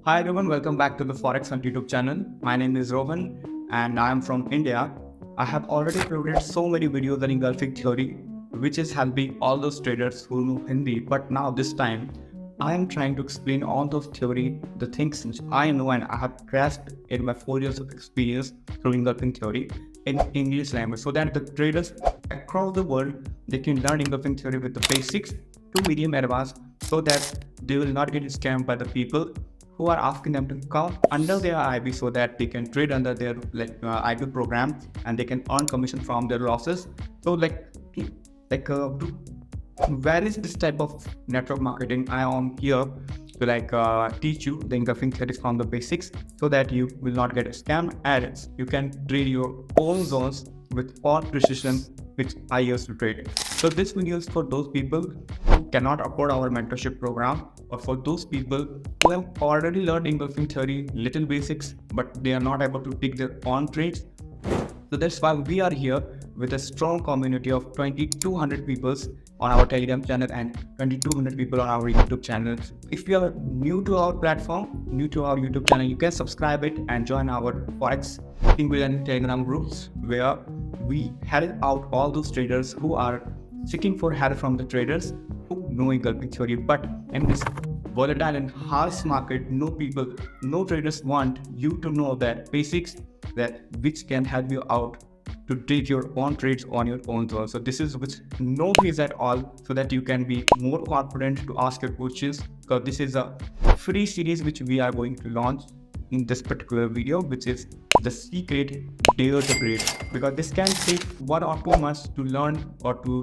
Hi everyone, welcome back to the ForexHunt YouTube channel. My name is Rohan and I am from India. I have already uploaded so many videos on engulfing theory, which is helping all those traders who know Hindi. But now this time, I am trying to explain all those theory, the things which I know and I have grasped in my 4 years of experience through engulfing theory in English language, so that the traders across the world they can learn engulfing theory with the basics to medium advanced, so that they will not get scammed by the people who are asking them to come under their IB so that they can trade under their IB program and they can earn commission from their losses. So to where is this type of network marketing? I am here to teach you the engulfing theory from the basics so that you will not get scammed and you can trade your own zones with all precision which I used to trade. So this video is for those people who cannot afford our mentorship program, or for those people who have already learned engulfing theory, little basics, but they are not able to take their own trades. So that's why we are here with a strong community of 2200 people on our Telegram channel and 2200 people on our YouTube channel. If you are new to our platform, new to our YouTube channel, you can subscribe it and join our Forex and Telegram groups, where we help out all those traders who are seeking for help from the traders who know engulfing theory. But in this volatile and harsh market, no traders want you to know that basics that which can help you out to take your own trades on your own zone. So this is with no fees at all, so that you can be more confident to ask your questions, because this is a free series which we are going to launch in this particular video, which is the secret dare to trade, because this can take 1 or 2 months to learn or to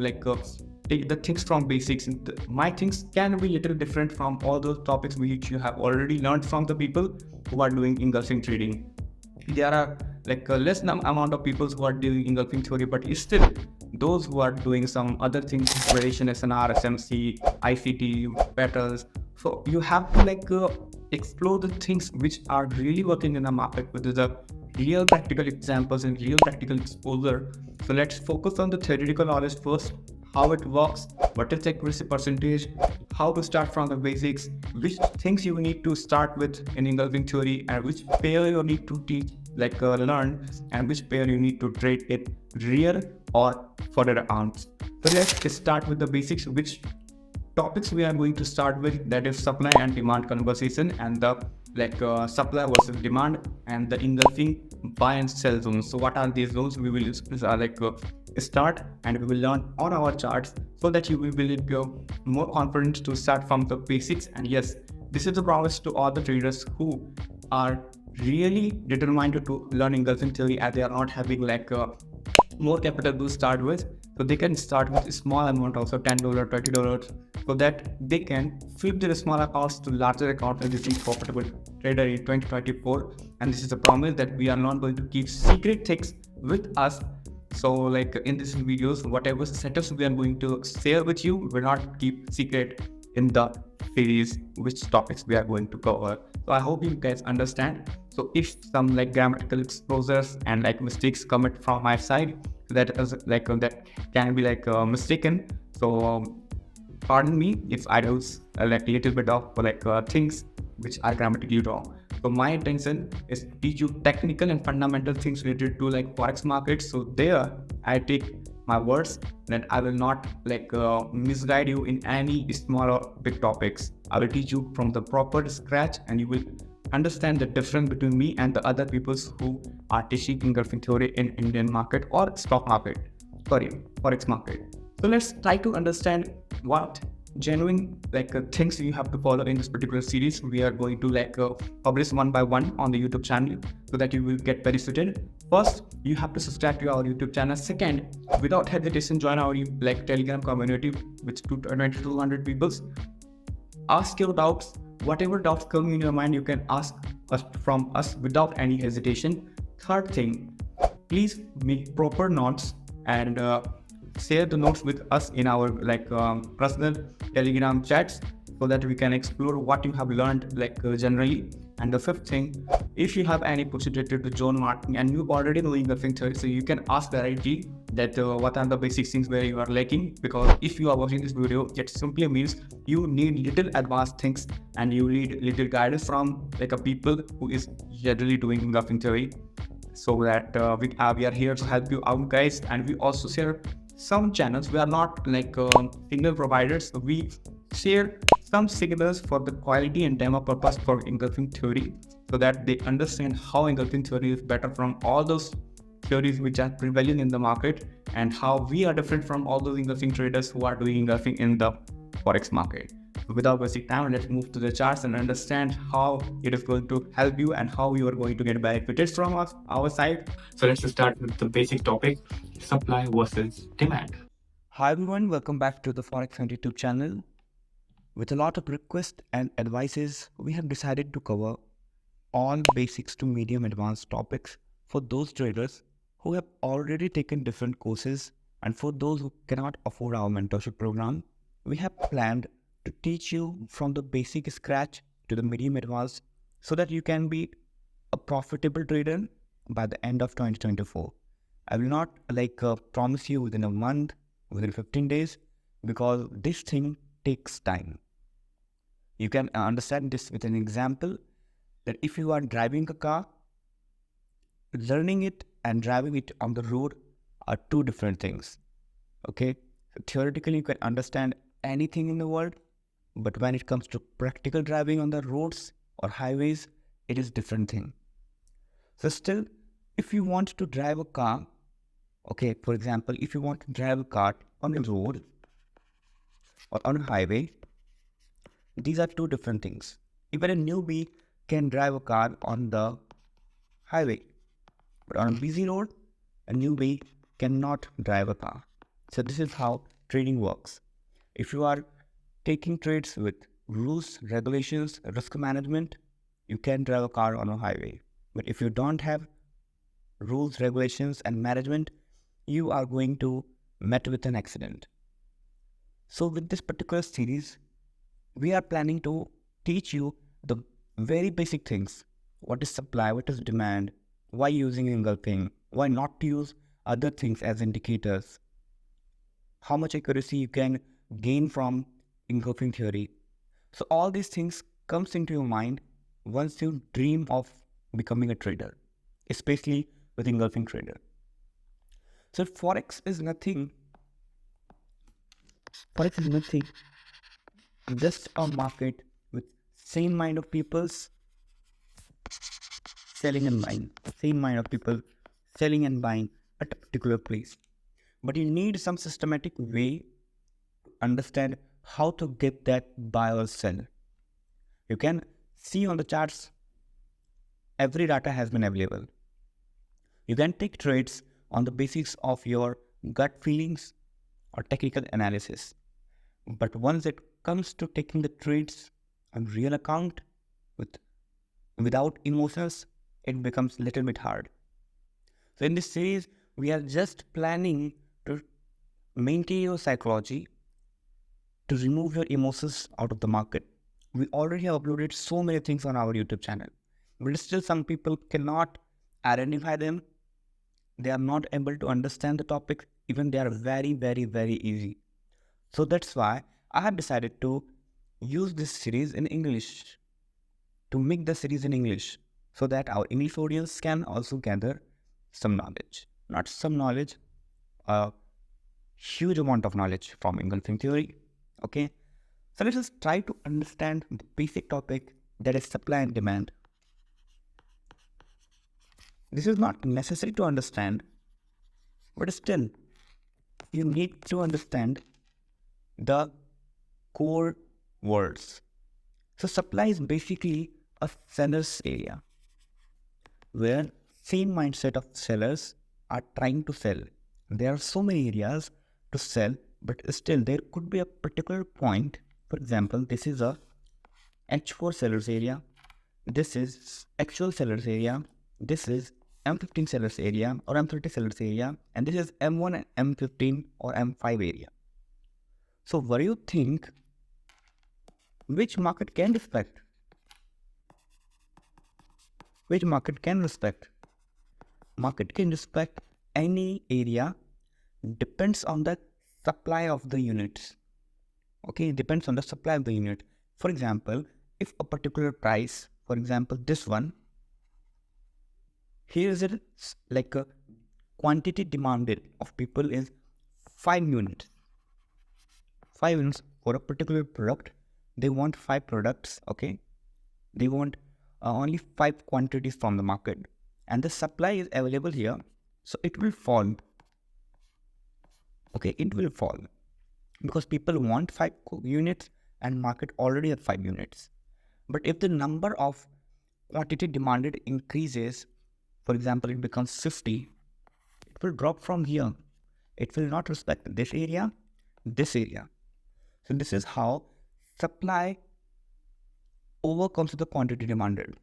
take the things from basics. My things can be little different from all those topics which you have already learned from the people who are doing engulfing trading. There are a less amount of people who are doing engulfing theory, but still those who are doing some other things, variation SNR, SMC, ICT, battles. So you have to explore the things which are really working in the market with the real practical examples and real practical exposure. So let's focus on the theoretical knowledge first, how it works, what is the accuracy percentage, how to start from the basics, which things you need to start with in engulfing theory, and which pair you need to teach, learn, and which pair you need to trade it real or further amounts. So let's start with the basics, which topics we are going to start with, that is supply and demand conversation, and the supply versus demand, and the engulfing buy and sell zones. So what are these zones? We will start and we will learn on our charts, so that you will be more confident to start from the basics. And yes, this is a promise to all the traders who are really determined to learn engulfing theory, and they are not having more capital to start with. So they can start with a small amount, also $10, $20, so that they can flip their small accounts to larger accounts and become profitable trader in 2024. And this is a promise that we are not going to keep secret things with us. So in these videos, whatever setups we are going to share with you, we will not keep secret in the series which topics we are going to cover. So I hope you guys understand. So if some grammatical exposures and mistakes commit from my side, that is that can be mistaken. So pardon me if I do a little bit of things which are grammatically wrong. So my intention is to teach you technical and fundamental things related to forex markets. So there I take my words that I will not misguide you in any small or big topics. I will teach you from the proper scratch, and you will understand the difference between me and the other people who are teaching engulfing theory in Indian market or stock market, forex market. So let's try to understand what genuine things you have to follow in this particular series. We are going to publish one by one on the YouTube channel, so that you will get benefited. First, you have to subscribe to our YouTube channel. Second, without hesitation, join our Telegram community with 2200 people. Ask your doubts. Whatever doubts come in your mind, you can ask us from us without any hesitation. Third thing, please make proper notes and share the notes with us in our personal Telegram chats, so that we can explore what you have learned generally. And the fifth thing, if you have any question related to zone marking and you already know engulfing theory, so you can ask directly that what are the basic things where you are lacking, because if you are watching this video, it simply means you need little advanced things and you need little guidance from like a people who is generally doing engulfing theory, so that we are here to help you out, guys. And we also share some channels. We are not like signal providers. We share some signals for the quality and demo purpose for engulfing theory, so that they understand how engulfing theory is better from all those theories which are prevalent in the market, and how we are different from all those engulfing traders who are doing engulfing in the forex market. Without wasting time, let's move to the charts and understand how it is going to help you and how you are going to get benefited from us, our side. So let's start with the basic topic: supply versus demand. Hi everyone, welcome back to the ForexHunt YouTube channel. With a lot of requests and advices, we have decided to cover all basics to medium advanced topics for those traders who have already taken different courses, and for those who cannot afford our mentorship program. We have planned to teach you from the basic scratch to the medium advanced, so that you can be a profitable trader by the end of 2024. I will not promise you within a month, within 15 days, because this thing takes time. You can understand this with an example, that if you are driving a car, learning it and driving it on the road are two different things. Okay, so theoretically you can understand anything in the world, but when it comes to practical driving on the roads or highways, it is different thing. So still, if you want to drive a car, okay, for example, if you want to drive a car on a road or on a highway, these are two different things. Even a newbie can drive a car on the highway, but on a busy road, a newbie cannot drive a car. So this is how trading works. If you are taking trades with rules, regulations, risk management, you can drive a car on a highway. But if you don't have rules, regulations, and management, you are going to meet with an accident. So with this particular series, we are planning to teach you the very basic things. What is supply? What is demand? Why using engulfing? Why not to use other things as indicators? How much accuracy you can gain from engulfing theory? So all these things comes into your mind once you dream of becoming a trader, especially with engulfing trader. So Forex is nothing. Forex is nothing. Just a market with same mind of people's selling and buying. Same mind of people selling and buying at a particular place. But you need some systematic way to understand how to get that buy or sell. You can see on the charts, every data has been available. You can take trades on the basis of your gut feelings or technical analysis. But once it comes to taking the trades on real account without emotions, it becomes a little bit hard. So in this series, we are just planning to maintain your psychology, to remove your emotions out of the market. We already have uploaded so many things on our YouTube channel, but still some people cannot identify them. They are not able to understand the topic, even they are very, very, very easy. So that's why I have decided to use this series in English, to make the series in English, so that our English audience can also gather some knowledge. Not some knowledge, a huge amount of knowledge from engulfing theory. Okay, so let us try to understand the basic topic, that is supply and demand. This is not necessary to understand, but still, you need to understand the core words. So supply is basically a seller's area, where same mindset of sellers are trying to sell. There are so many areas to sell, but still there could be a particular point. For example, this is a H4 sellers area, this is actual sellers area, this is M15 sellers area or M30 sellers area, and this is M1 and M15 or M5 area. So what do you think, which market can respect? Which market can respect? Market can respect any area depends on the supply of the units. Okay, it depends on the supply of the unit. For example, if a particular price, for example, this one, here is it like a quantity demanded of people is 5 units. 5 units for a particular product. They want 5 products, okay? They want only 5 quantities from the market. And the supply is available here. So it will fall. Okay, it will fall. Because people want 5 units and market already has 5 units. But if the number of quantity demanded increases, for example, it becomes 50, it will drop from here. It will not respect this area, this area. So this is how supply overcomes the quantity demanded.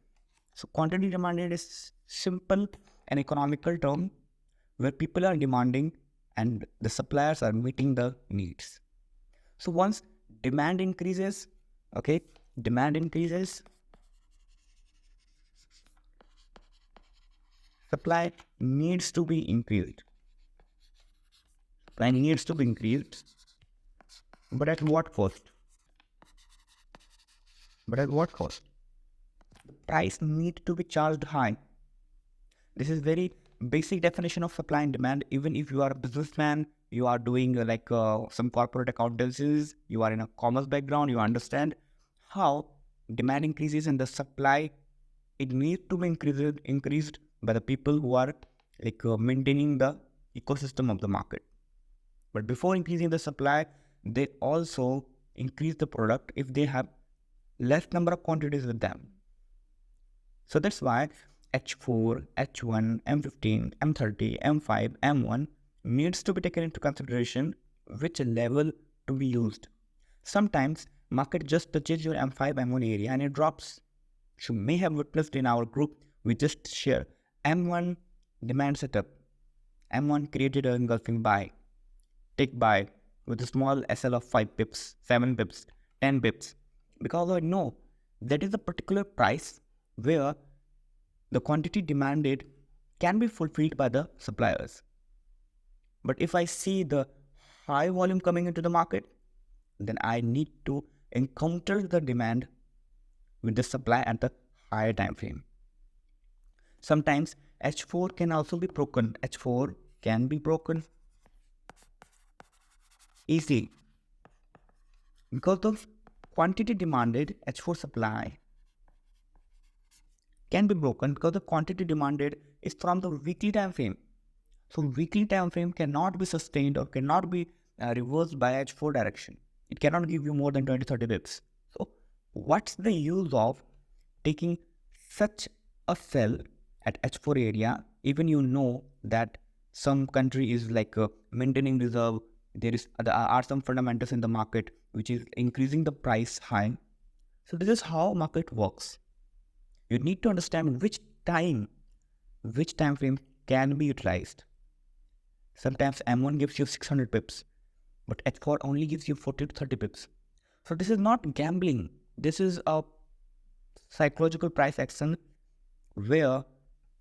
So quantity demanded is simple and economical term where people are demanding and the suppliers are meeting the needs. So once demand increases, okay, demand increases, supply needs to be increased. Supply needs to be increased, but at what cost? But at what cost? The price need to be charged high. This is very basic definition of supply and demand. Even if you are a businessman, you are doing some corporate accountancies, you are in a commerce background, you understand how demand increases and the supply, it needs to be increased by the people who are maintaining the ecosystem of the market. But before increasing the supply, they also increase the product if they have less number of quantities with them. So that's why H4, H1, M15, M30, M5, M1 needs to be taken into consideration which level to be used. Sometimes market just touches your M5, M1 area and it drops. You may have witnessed in our group, we just share M1 demand setup. M1 created an engulfing buy, take buy with a small SL of 5 pips, 7 pips, 10 pips. Because I know that is a particular price where the quantity demanded can be fulfilled by the suppliers. But if I see the high volume coming into the market, then I need to encounter the demand with the supply at the higher time frame. Sometimes H4 can also be broken. H4 can be broken easily because the quantity demanded H4 supply can be broken because the quantity demanded is from the weekly time frame. So weekly time frame cannot be sustained or cannot be reversed by H4 direction. It cannot give you more than 20-30 pips. So what's the use of taking such a sell at H4 area, even you know that some country is maintaining reserve, there are some fundamentals in the market which is increasing the price high. So this is how market works. You need to understand which time frame can be utilized. Sometimes M1 gives you 600 pips, but H4 only gives you 40 to 30 pips. So this is not gambling. This is a psychological price action where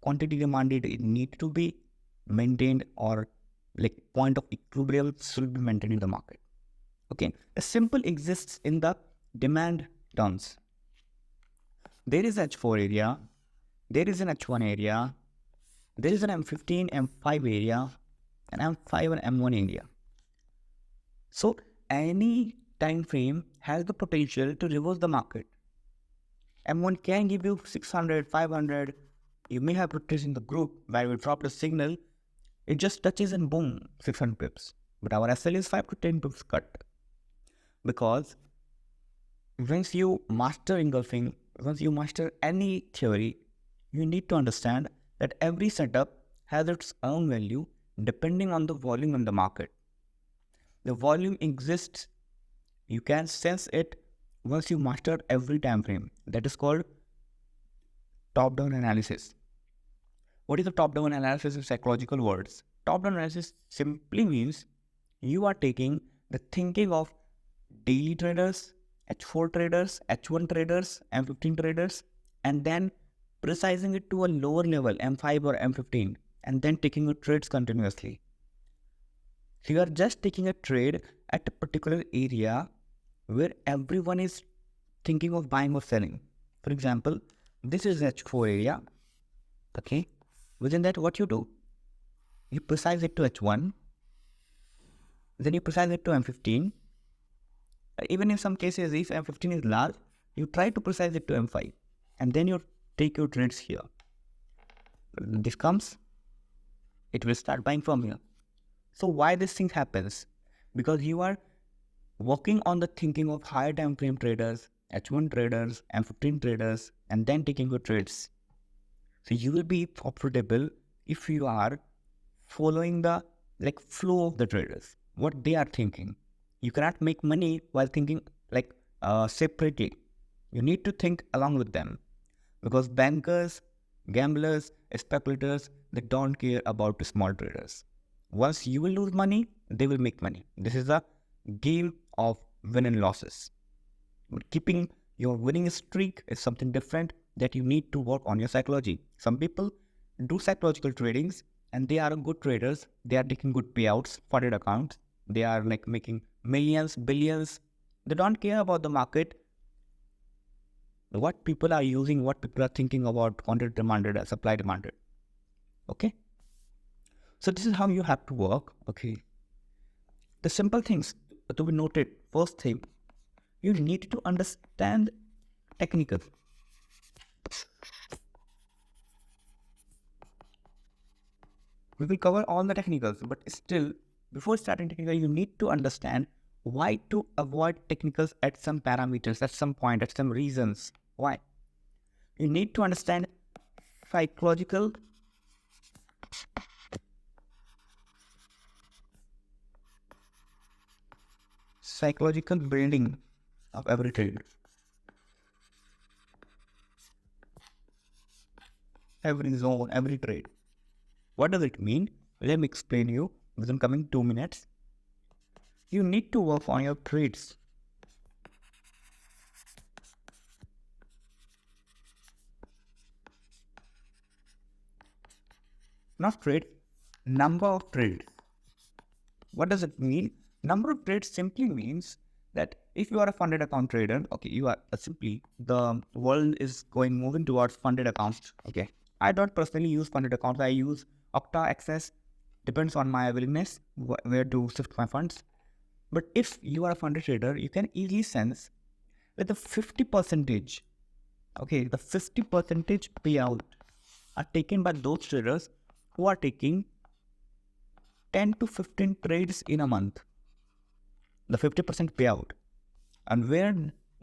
quantity demanded it need to be maintained or point of equilibrium should be maintained in the market. Okay, a simple exists in the demand terms. There is H4 area, there is an H1 area, there is an M15, M5 area, and M5 and M1 area. So any time frame has the potential to reverse the market. M1 can give you 600, 500. You may have put this in the group where we drop the signal. It just touches and boom, 600 pips. But our SL is 5 to 10 pips cut. Because once you master engulfing, once you master any theory, you need to understand that every setup has its own value depending on the volume in the market. The volume exists, you can sense it once you master every time frame. That is called top-down analysis. What is the top-down analysis in psychological words? Top-down analysis simply means you are taking the thinking of daily traders, H4 traders, H1 traders, M15 traders, and then precising it to a lower level, M5 or M15, and then taking your trades continuously. So you are just taking a trade at a particular area where everyone is thinking of buying or selling. For example, this is H4 area. Okay. Within that, what you do? You precise it to H1, then you precise it to M15. Even in some cases, if M15 is large, you try to precise it to M5, and then you take your trades here. This comes, it will start buying from here. So why this thing happens? Because you are working on the thinking of higher time frame traders, H1 traders, M15 traders, and then taking your trades. So you will be profitable if you are following the flow of the traders, what they are thinking. You cannot make money while thinking separately. You need to think along with them, because bankers, gamblers, speculators, they don't care about the small traders. Once you will lose money, they will make money. This is a game of win and losses. But keeping your winning streak is something different that you need to work on your psychology. Some people do psychological tradings and they are good traders. They are taking good payouts, funded accounts. They are making millions, billions. They don't care about the market, what people are using, what people are thinking about quantity demanded, supply demanded. Okay. So this is how you have to work. Okay. The simple things to be noted. First thing, you need to understand technical. We will cover all the technicals, but still, before starting technical, you need to understand why to avoid technicals at some parameters, at some point, at some reasons. Why? You need to understand psychological building of every trade. Every zone, every trade. What does it mean? Let me explain you within coming 2 minutes. You need to work on your trades. Not trade, number of trades. What does it mean? Number of trades simply means that if you are a funded account trader, okay, you are simply, the world is moving towards funded accounts. Okay. I don't personally use funded accounts. I use Octa Access. Depends on my willingness where to shift my funds. But if you are a funded trader, you can easily sense that the 50%, okay, the 50% payout are taken by those traders who are taking 10 to 15 trades in a month. The 50% payout. And where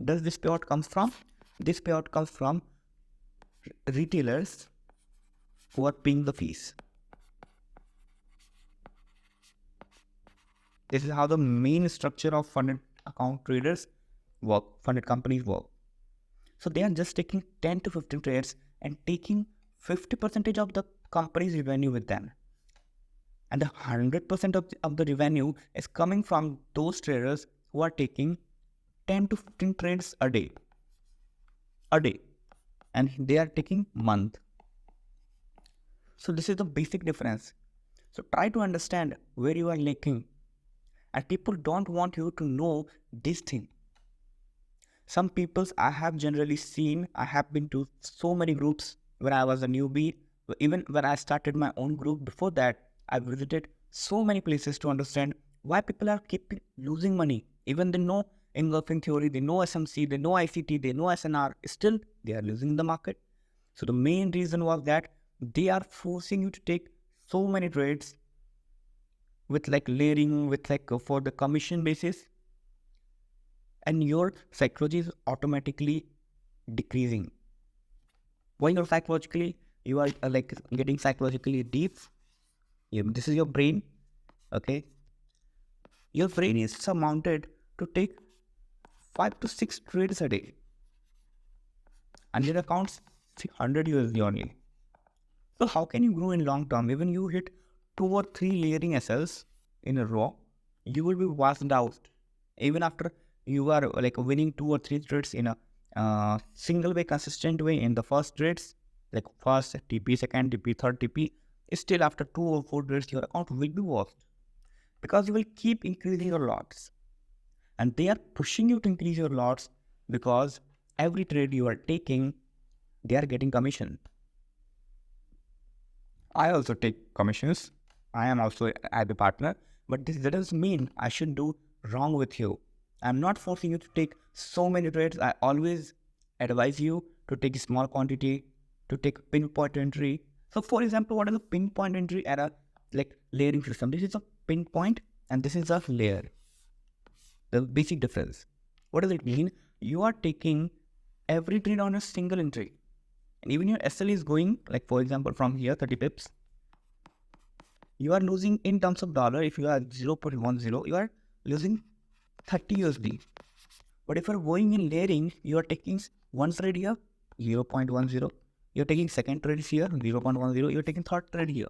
does this payout comes from? This payout comes from retailers who are paying the fees. This is how the main structure of funded account traders work, funded companies work. So they are just taking 10 to 15 trades and taking 50% of the company's revenue with them. And the 100% of the revenue is coming from those traders who are taking 10 to 15 trades a day. And they are taking month. So this is the basic difference. So try to understand where you are lacking. And people don't want you to know this thing. Some people I have generally seen, I have been to so many groups when I was a newbie. Even when I started my own group, before that, I visited so many places to understand why people are keep losing money. Even they know engulfing theory, they know SMC, they know ICT, they know SNR, still they are losing the market. So the main reason was that they are forcing you to take so many trades with layering, with for the commission basis, and your psychology is automatically decreasing. When you're psychologically, you are getting psychologically deep. This is your brain. Okay, your brain is surmounted to take 5 to 6 trades a day, and your accounts 100 USD only. So how can you grow in long term? Even you hit 2 or 3 layering SLs in a row, you will be washed out. Even after you are winning 2 or 3 trades in a single way, consistent way in the first trades, first TP, second TP, third TP, still after 2 or 4 trades, your account will be washed. because you will keep increasing your lots, and they are pushing you to increase your lots because every trade you are taking, they are getting commission. I also take commissions. I am also a partner, but this doesn't mean I should do wrong with you. I'm not forcing you to take so many trades. I always advise you to take a small quantity, to take pinpoint entry. So for example, what is a pinpoint entry at a like layering system? This is a pinpoint and this is a layer. The basic difference. What does it mean? You are taking every trade on a single entry. And even your SL is going, like for example, from here 30 pips, you are losing in terms of dollar. If you are 0.10, you are losing 30 USD. But if you are going in layering, you are taking one trade here, 0.10. You're taking second trade here, 0.10. You're taking third trade here.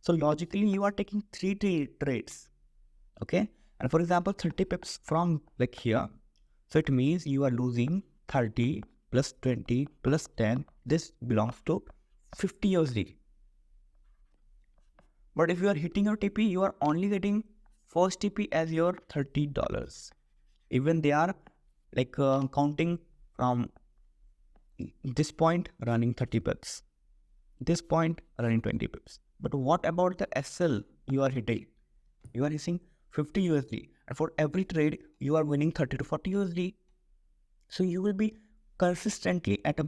So logically, you are taking three trades. Okay. And for example, 30 pips from like here. So it means you are losing 30 plus 20 plus 10. This belongs to 50 USD. But if you are hitting your TP, you are only getting first TP as your $30. Even they are like counting from this point running 30 pips, this point running 20 pips. But what about the SL you are hitting? You are hitting 50 USD, and for every trade you are winning 30 to 40 USD. So you will be consistently at a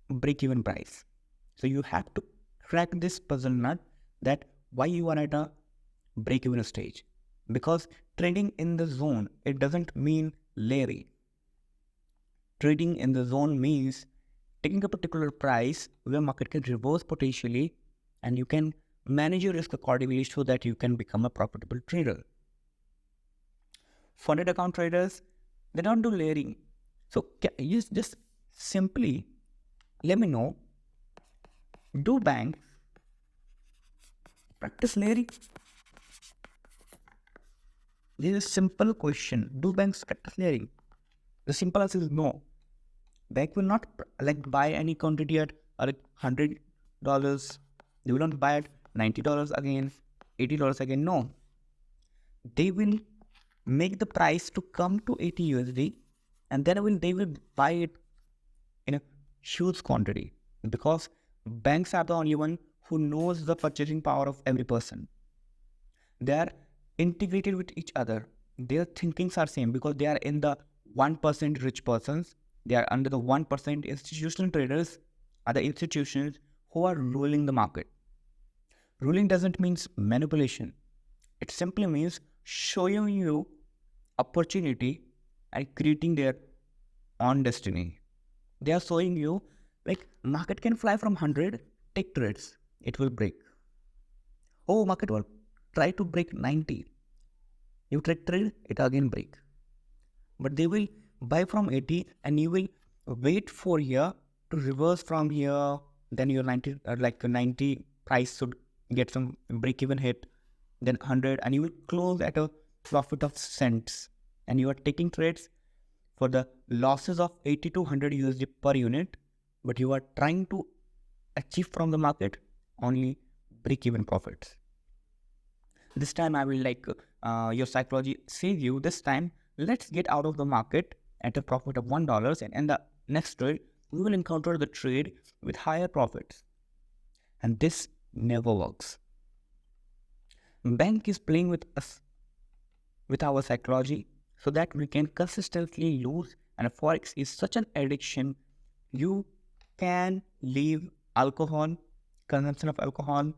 break-even price. So you have to crack this puzzle nut that why you are at a break-even stage. Because trading in the zone, it doesn't mean layering. Trading in the zone means taking a particular price where market can reverse potentially, and you can manage your risk accordingly so that you can become a profitable trader. Funded account traders, they don't do layering. So you just simply let me know, do banks practice layering? This is a simple question. Do banks practice layering? The simple answer is no. Bank will not like buy any quantity at $100. They will not buy at $90 again, $80 again. No. They will make the price to come to 80 USD, and then they will buy it in a huge quantity, because banks are the only one who knows the purchasing power of every person. They are integrated with each other. Their thinkings are same because they are in the 1% rich persons. They are under the 1% institutional traders, are the institutions who are ruling the market. Ruling doesn't mean manipulation. It simply means showing you opportunity and creating their own destiny. They are showing you like market can fly from 100, take trades, it will break. Oh, market will try to break 90. You take trade, it again break. But they will buy from 80 and you will wait for here to reverse from here. Then your 90, like 90 price should get some break even hit, then 100, and you will close at a profit of cents. And you are taking trades for the losses of 80 to 100 USD per unit, but you are trying to achieve from the market only break even profits. This time I will like your psychology says you this time let's get out of the market at a profit of $1, and in the next trade we will encounter the trade with higher profits, and this never works. Bank is playing with us, with our psychology, so that we can consistently lose, and forex is such an addiction. You can leave alcohol, consumption of alcohol,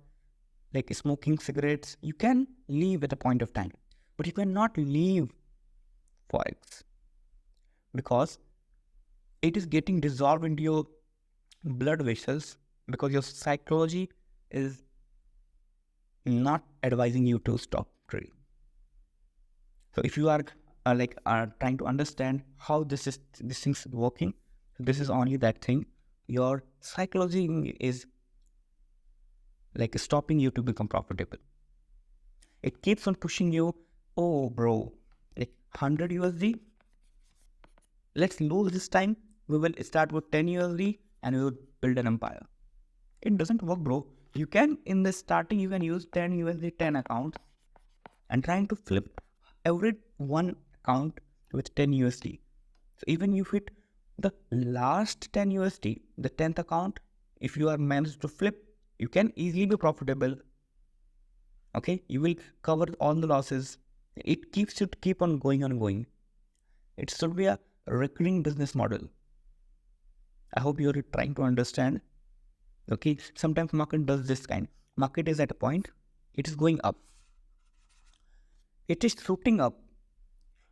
like smoking cigarettes, you can leave at a point of time, but you cannot leave forex because it is getting dissolved into your blood vessels, because your psychology is not advising you to stop trading. So if you are trying to understand how this thing's working, this is only that thing. Your psychology is like stopping you to become profitable. It keeps on pushing you. Oh, bro, like 100 USD. Let's lose this time. We will start with 10 USD and we will build an empire. It doesn't work, bro. You can, in the starting, you can use 10 USD, 10 accounts. and trying to flip every one account with 10 USD. So even you hit the last 10 USD, the 10th account, if you are managed to flip, you can easily be profitable. Okay, you will cover all the losses. It should keep on going and going. It should be a recurring business model. I hope you're trying to understand. Okay, sometimes market does this kind. Market is at a point, it is going up. It is shooting up.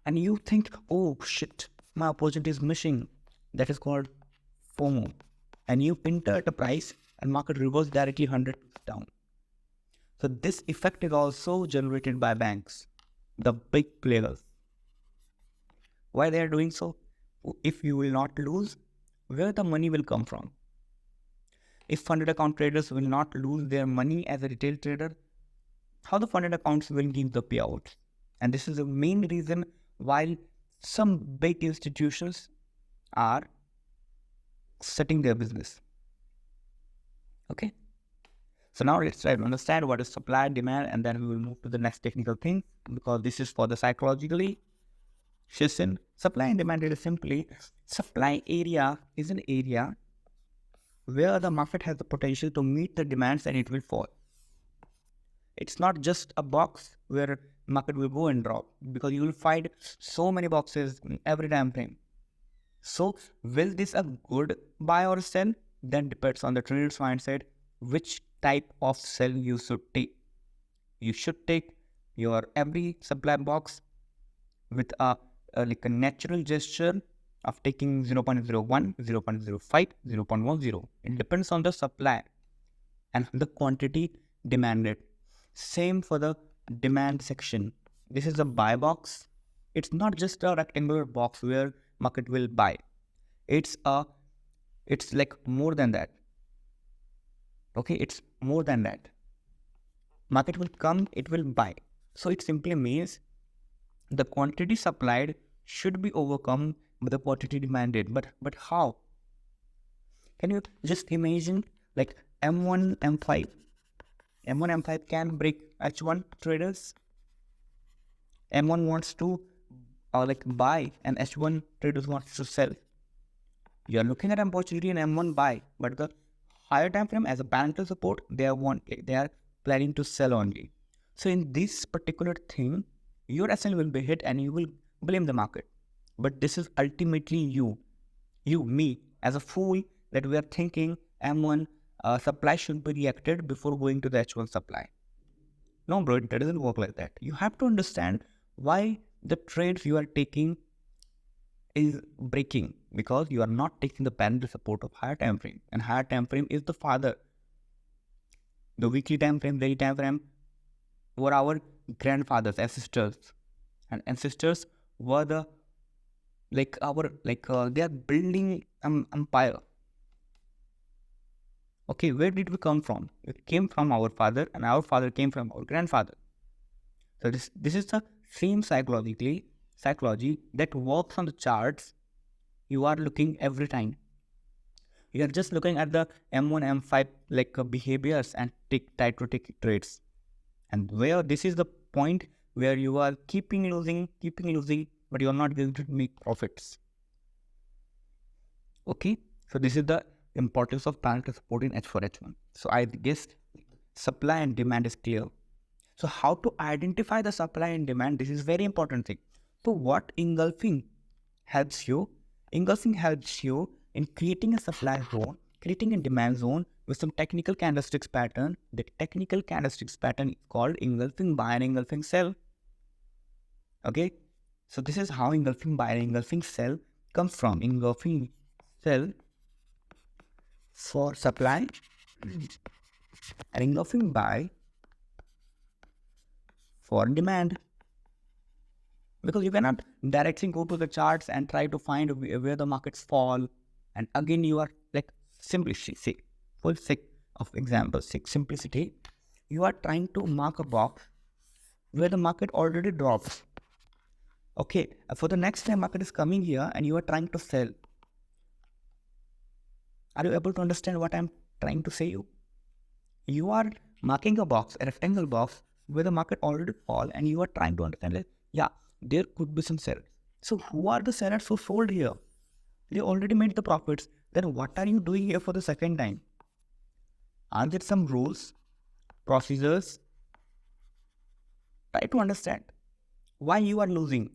And you think, oh shit, my opportunity is missing. That is called FOMO. And you enter at a price and market reverse directly 100 down. So this effect is also generated by banks, the big players. Why they are doing so? If you will not lose, where the money will come from? If funded account traders will not lose their money as a retail trader, how the funded accounts will give the payout? And this is the main reason why some big institutions are setting their business. Okay. So now let's try to understand what is supply and demand, and then we will move to the next technical thing, because this is for the psychologically session. Supply and demand is simply supply area is an area where the market has the potential to meet the demands and it will fall. It's not just a box where market will go and drop, because you will find so many boxes in every time frame. So will this a good buy or sell? Then depends on the trader's mindset, which type of sell you should take. You should take your every supply box with like a natural gesture of taking 0.01, 0.05, 0.10. It depends on the supply and the quantity demanded. Same for the demand section. This is a buy box. It's not just a rectangular box where market will buy. It's like more than that. Okay, it's more than that. Market will come, it will buy. So it simply means the quantity supplied should be overcome by the quantity demanded. But how? Can you just imagine like M1, M5? M1, M5 can break H1 traders. M1 wants to like buy and H1 traders wants to sell. You are looking at an opportunity in M1 buy, but the higher time frame as a banker support, they are planning to sell only. So in this particular thing, your SL will be hit and you will blame the market. But this is ultimately me, as a fool that we are thinking M1 supply should be reacted before going to the H1 supply. No, bro, it doesn't work like that. You have to understand why the trades you are taking is breaking, because you are not taking the parallel support of higher time frame, and higher time frame is the father. The weekly time frame, daily time frame were our grandfathers, ancestors, and ancestors were the they are building an empire. Okay, where did we come from? We came from our father, and our father came from our grandfather. So this is the same psychology that works on the charts. You are looking every time. You are just looking at the M1, M5 behaviors and try to take trades. And where this is the point where you are keeping losing, but you are not going to make profits. Okay, so this is the importance of parallel support in H4, H1. So I guess supply and demand is clear. So how to identify the supply and demand? This is very important thing. So what engulfing helps you? Engulfing helps you in creating a supply zone, creating a demand zone with some technical candlesticks pattern. The technical candlesticks pattern is called engulfing buy and engulfing sell. Okay, so this is how engulfing buy and engulfing sell comes from. Engulfing sell for supply and engulfing buy for demand. Because you cannot directly go to the charts and try to find where the markets fall. And again, you are like simplicity, for sake of example, simplicity, you are trying to mark a box where the market already drops. Okay, for the next time market is coming here and you are trying to sell. Are you able to understand what I'm trying to say you? You are marking a box, a rectangle box, where the market already fall and you are trying to understand like, yeah, there could be some sellers. So who are the sellers who sold here? They already made the profits. Then what are you doing here for the second time? Are there some rules, procedures? Try to understand why you are losing.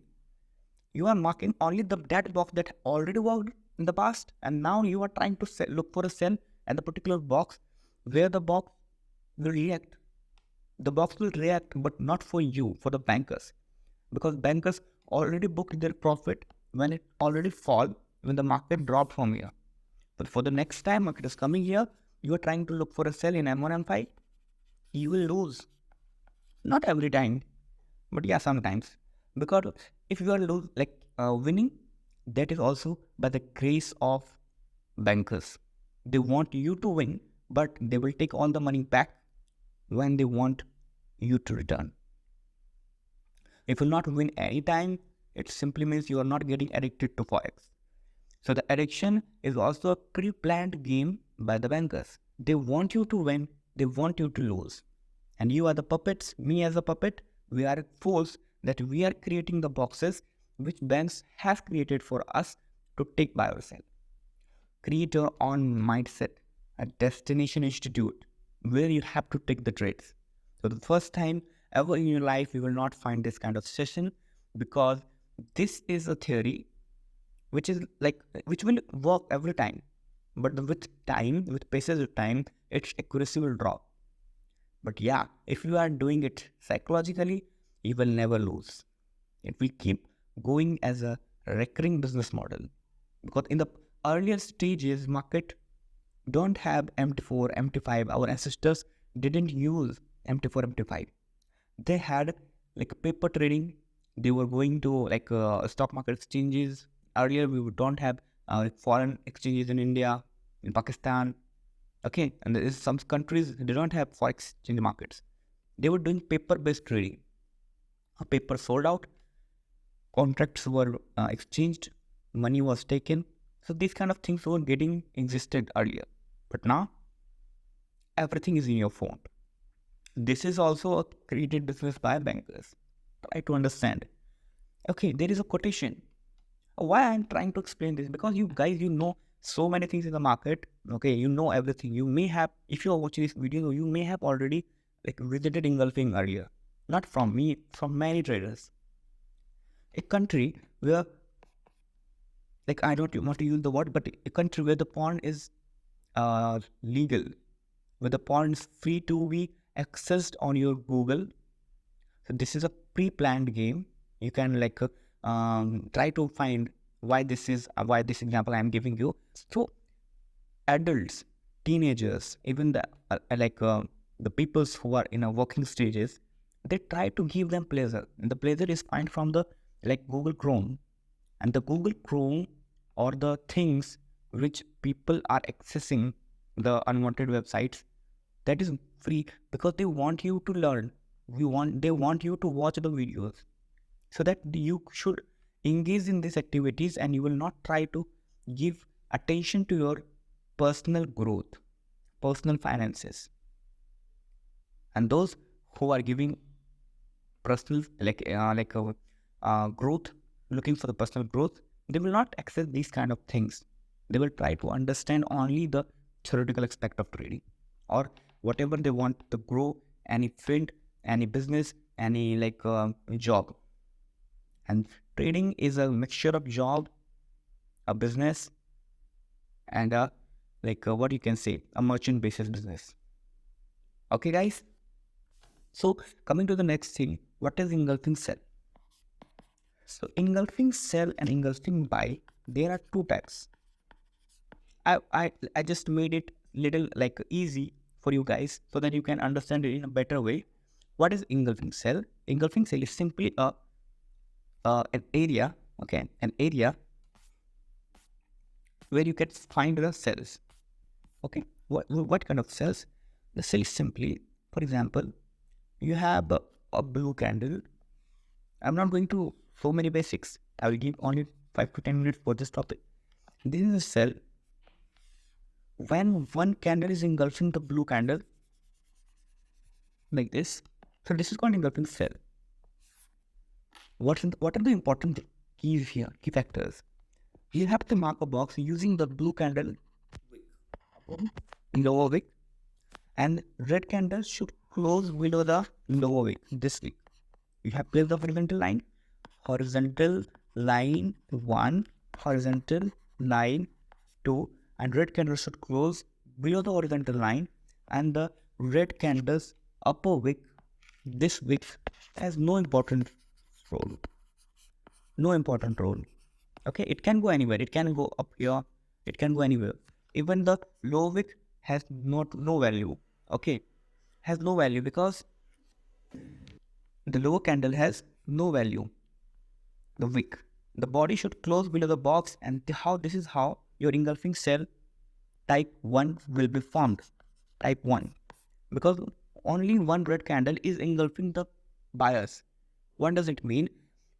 You are marking only the that box that already worked in the past, and now you are trying to look for a sell at the particular box where the box will react. The box will react, but not for you, for the bankers, because bankers already booked their profit when it already fall, when the market dropped from here. But for the next time market is coming here, you are trying to look for a sell in M1 M5, you will lose. Not every time, but yeah, sometimes. Because if you are winning, that is also by the grace of bankers. They want you to win, but they will take all the money back when they want you to return. If you not win any time, it simply means you are not getting addicted to Forex. So the addiction is also a pre-planned game by the bankers. They want you to win, they want you to lose. And you are the puppets, me as a puppet, we are fools that we are creating the boxes which banks have created for us to take by ourselves. Create your own mindset, a destination institute where you have to take the trades. So the first time ever in your life, you will not find this kind of session, because this is a theory which is which will work every time. But with time, with passage of time, its accuracy will drop. But yeah, if you are doing it psychologically, you will never lose. It will keep going as a recurring business model. Because in the earlier stages, market don't have MT4, MT5. Our ancestors didn't use MT4, MT5. They had like paper trading. They were going to stock market exchanges. Earlier, we don't have foreign exchanges in India, in Pakistan. Okay, and there is some countries they don't have forex exchange markets. They were doing paper-based trading. A paper sold out, contracts were exchanged, money was taken. So these kind of things were getting existed earlier, but now everything is in your phone. This is also a created business by bankers. Try to understand. Okay, there is a quotation. Why I'm trying to explain this? Because you guys, you know so many things in the market. Okay, you know everything. You may have, if you are watching this video, you may have already visited engulfing earlier. Not from me, from many traders. A country where, I don't want to use the word, but a country where the porn is legal, where the porn is free to be accessed on your Google. So this is a pre-planned game. You can try to find why this example I am giving you. So adults, teenagers, even the peoples who are in a working stages, they try to give them pleasure, and the pleasure is find from the Google Chrome, and the Google Chrome or the things which people are accessing the unwanted websites, that is free because they want you to learn. They want you to watch the videos, so that you should engage in these activities and you will not try to give attention to your personal growth, personal finances. And those who are giving personal growth, looking for the personal growth, they will not access these kind of things. They will try to understand only the theoretical aspect of trading, or whatever they want to grow, any field, any business, any job. And trading is a mixture of job, a business, and a what you can say, a merchant basis business. Okay, guys. So coming to the next thing, what is engulfing sell? So engulfing sell and engulfing buy, there are two types. I just made it little easy for you guys so that you can understand it in a better way. What is engulfing sell? Engulfing sell is simply an area, okay, an area where you can find the cells. Okay, what kind of cells? The cell is simply, for example, you have a blue candle. I'm not going to so many basics. I will give only 5 to 10 minutes for this topic. This is a cell. When one candle is engulfing the blue candle, like this, So this is called engulfing sell. What are the important keys here, key factors? You have to mark a box using the blue candle lower wick, and red candle should close below the lower wick, this wick. You have placed the horizontal line 1, horizontal line 2, and red candle should close below the horizontal line, and the red candle's upper wick, this wick, has no important role. No important role. Okay, it can go anywhere. It can go up here. It can go anywhere. Even the low wick has no value. Okay, has no value because the lower candle has no value. The wick, the body should close below the box, and this is how your engulfing cell type 1 will be formed. Type 1, because only one red candle is engulfing the buyers. What does it mean?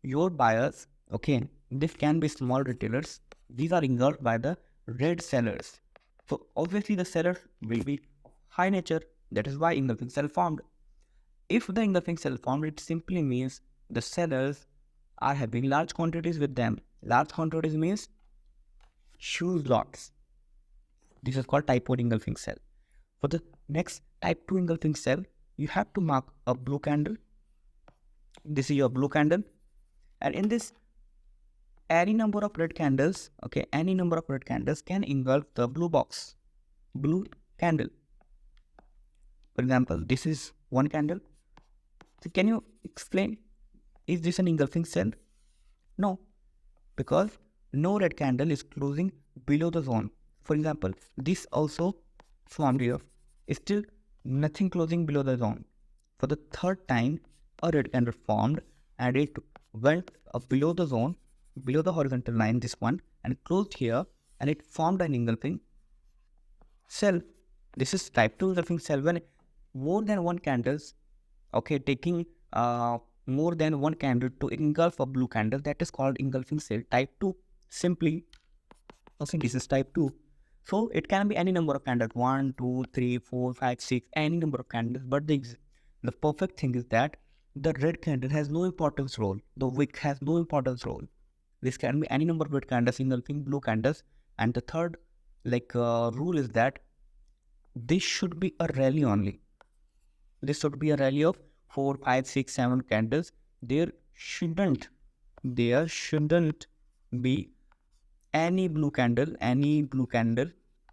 Your buyers, okay, this can be small retailers, these are engulfed by the red sellers. So obviously the seller will be high nature, that is why engulfing cell formed. If the engulfing cell formed, it simply means the sellers are having large quantities with them. Large quantities means huge lots. This is called type 1 engulfing cell. For the next type 2 engulfing cell, you have to mark a blue candle. This is your blue candle. And in this, any number of red candles, okay, any number of red candles can engulf the blue box, blue candle. For example, this is one candle. So can you explain, is this an engulfing cell? No, because no red candle is closing below the zone. For example, this also formed here. Still nothing closing below the zone. For the third time, a red candle formed and it went below the zone, below the horizontal line, this one, and closed here, and it formed an engulfing cell. This is type 2 engulfing cell when more than one candles, okay, taking more than one candle to engulf a blue candle, that is called engulfing cell type 2. Simply, okay, this is type 2. So it can be any number of candles, 1, 2, 3, 4, 5, 6, any number of candles. But the perfect thing is that the red candle has no importance role. The wick has no importance role. This can be any number of red candles engulfing blue candles. And the third rule is that this should be a rally only. This should be a rally of 4, 5, 6, 7 candles. There shouldn't be any blue candle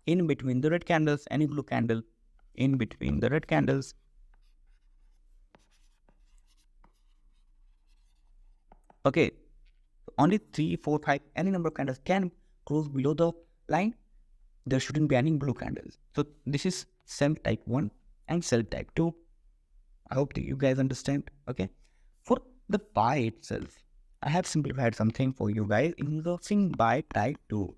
in between the red candles, any blue candle in between the red candles. Okay, only 3, 4, 5, any number of candles can close below the line. There shouldn't be any blue candles. So this is cell type 1 and cell type 2. I hope that you guys understand. Okay, for the buy itself, I have simplified something for you guys. Engulfing by type 2.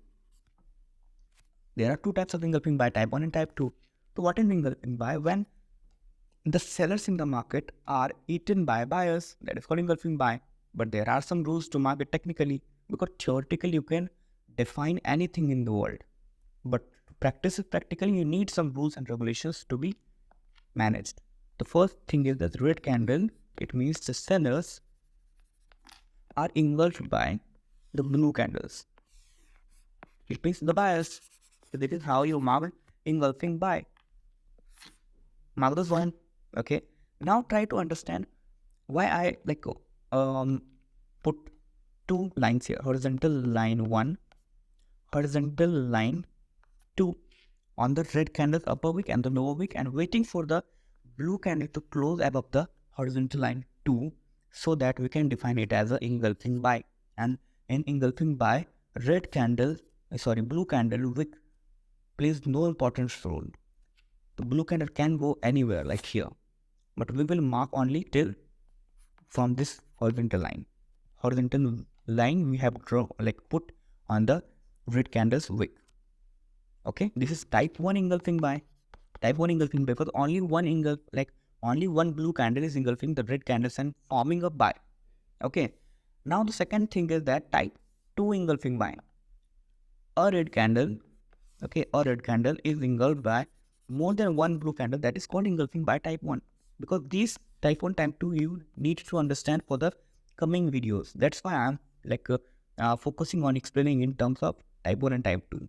There are two types of engulfing by, type 1 and type 2. So what is engulfing by? When the sellers in the market are eaten by buyers, that is called engulfing by. But there are some rules to mark it technically, because theoretically you can define anything in the world. But to practice it practically, you need some rules and regulations to be managed. The first thing is that red candle, it means the sellers are engulfed by the blue candles. It means the buyers. So this is how you mark engulfing by. Mark this one. Okay. Now try to understand why I put two lines here. Horizontal line 1, horizontal line 2 on the red candle's upper wick and the lower wick, and waiting for the blue candle to close above the horizontal line 2, so that we can define it as a engulfing by. And in engulfing by, blue candle wick plays no importance role. The blue candle can go anywhere like here, but we will mark only till from this horizontal line. Horizontal line we have put on the red candle's wick. Okay, this is type 1 engulfing by. Type 1 engulfing by, because only one blue candle is engulfing the red candles and forming a by. Okay, now the second thing is that type 2 engulfing by. A red candle is engulfed by more than one blue candle, that is called engulfing by type 1. because these type 1, type 2 you need to understand for the coming videos. That's why I'm focusing on explaining in terms of type 1 and type 2.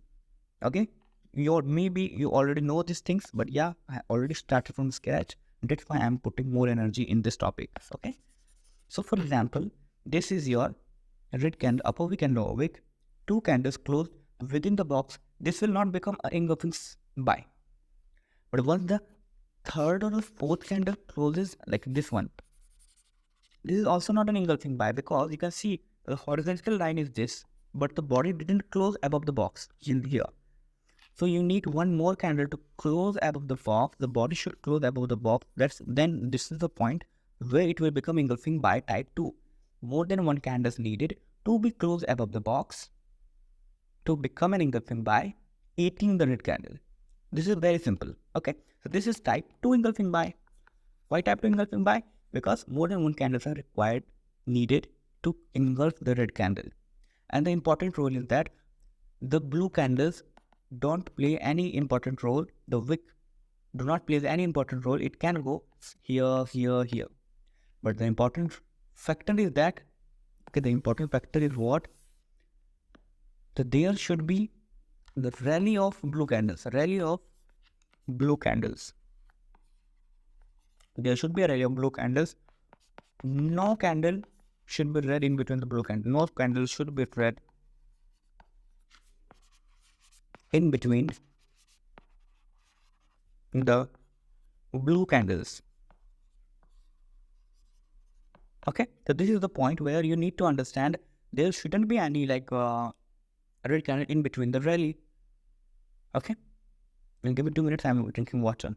Okay, maybe you already know these things, but yeah, I already started from scratch. That's why I'm putting more energy in this topic. Okay, so for example, this is your red candle, upper wick and lower wick, two candles closed within the box. This will not become an engulfing buy, but once the third or the fourth candle closes like this one, this is also not an engulfing buy, because you can see the horizontal line is this, but the body didn't close above the box in here. So you need one more candle to close above the box. The body should close above the box. Then this is the point where it will become engulfing by type 2. More than one candle is needed to be closed above the box to become an engulfing by eating the red candle. This is very simple. Okay, so this is type 2 engulfing buy. Why type 2 engulfing buy? Because more than one candles are needed to engulf the red candle. And the important role is that the blue candles don't play any important role. The wick do not play any important role. It can go here, here, here. But the important factor is that, okay, the important factor is what? That there should be the rally of blue candles, There should be a rally of blue candles. No candle should be red in between the blue candle. No candle should be red in between the blue candles. Okay, so this is the point where you need to understand there shouldn't be any red candle in between the rally. Okay, we'll give it 2 minutes. I'm drinking water.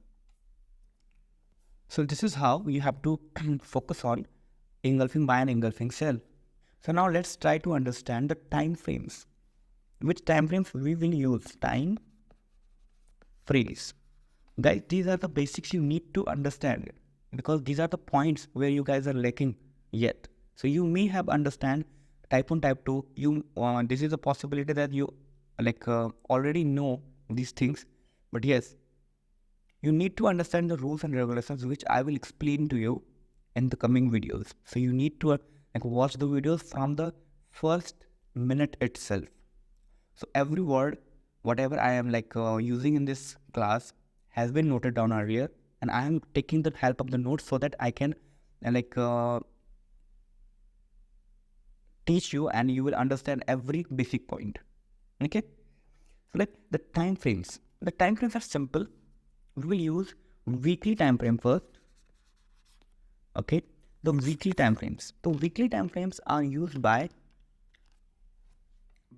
So this is how you have to focus on engulfing buy and engulfing sell. So now let's try to understand the time frames. Which time frames we will use? Time frames. Guys, these are the basics you need to understand, because these are the points where you guys are lacking yet. So you may have understand type 1, type 2. This is a possibility that you already know these things, but yes, you need to understand the rules and regulations, which I will explain to you in the coming videos. So you need to watch the videos from the first minute itself. So every word, whatever I am using in this class has been noted down earlier, and I am taking the help of the notes so that I can teach you, and you will understand every basic point. Okay, so the time frames. The time frames are simple. We will use weekly time frame first. Okay, the weekly time frames. The weekly time frames are used by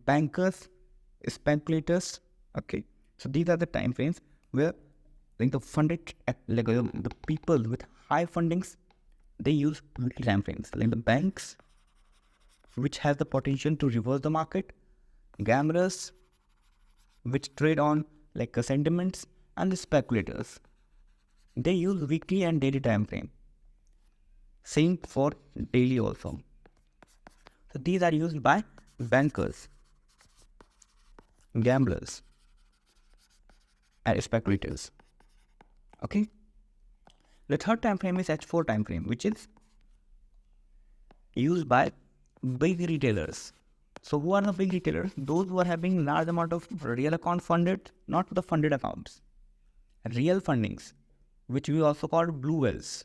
bankers, speculators. Okay, so these are the time frames where the funded the people with high fundings, they use weekly time frames. Like the banks, which has the potential to reverse the market, gamblers, which trade on sentiments, and the speculators, they use weekly and daily time frame. Same for daily also. So these are used by bankers, gamblers, and speculators. Okay. The third time frame is H4 time frame, which is used by big retailers. So who are the big retailers? Those who are having large amount of real account funded, not the funded accounts, real fundings, which we also call blue whales.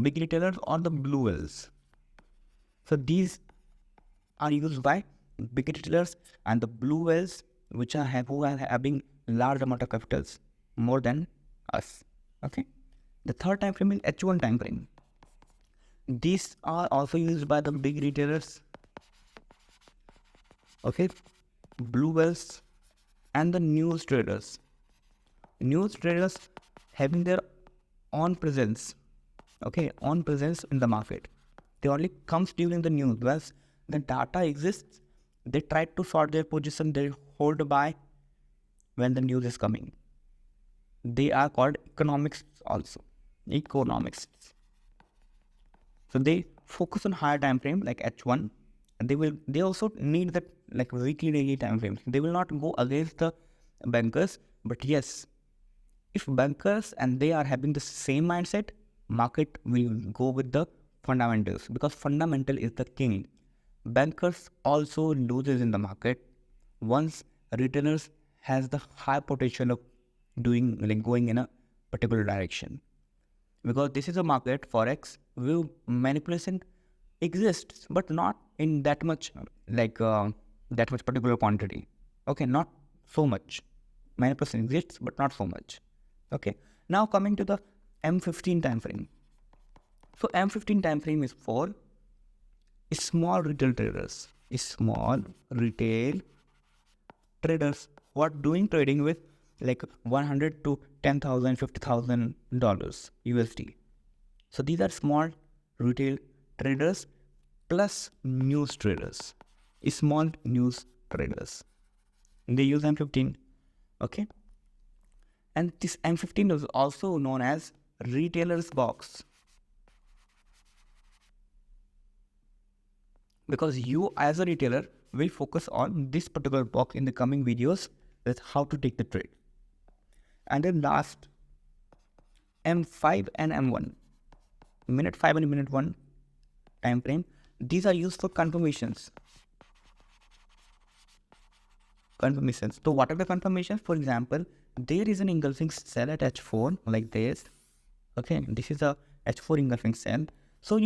Big retailers or the blue whales. So these are used by big retailers and the blue whales, which are who are having large amount of capitals, more than us. Okay. The third time frame is H1 time frame. These are also used by the big retailers. Okay, blue whales and the news traders. News traders having their own presence. Okay, own presence in the market. They only comes during the news. Once the data exists, they try to sort their position. They hold buy when the news is coming. They are called economics also. Economics. So they focus on higher time frame like H1, and they also need that weekly daily time frame. They will not go against the bankers, but yes, if bankers and they are having the same mindset, market will go with the fundamentals, because fundamental is the king. Bankers also loses in the market once retailers has the high potential of doing like going in a particular direction, because this is a market forex where manipulation exists but not in that much that much particular quantity. Okay, not so much manipulation exists but not so much. Okay, now coming to the M15 time frame. So M15 time frame is for small retail traders, small retail traders who are doing trading with like 100 to 10,000, $50,000 USD. So these are small retail traders plus news traders, small news traders. They use M15. Okay, and this M15 is also known as retailer's box, because you as a retailer will focus on this particular box in the coming videos, that's how to take the trade. And then last, M5 and M1, minute 5 and minute 1 time frame, these are used for confirmations. So what are the confirmations? For example, there is an engulfing cell at H4 like this. Okay, this is a H4 engulfing cell. So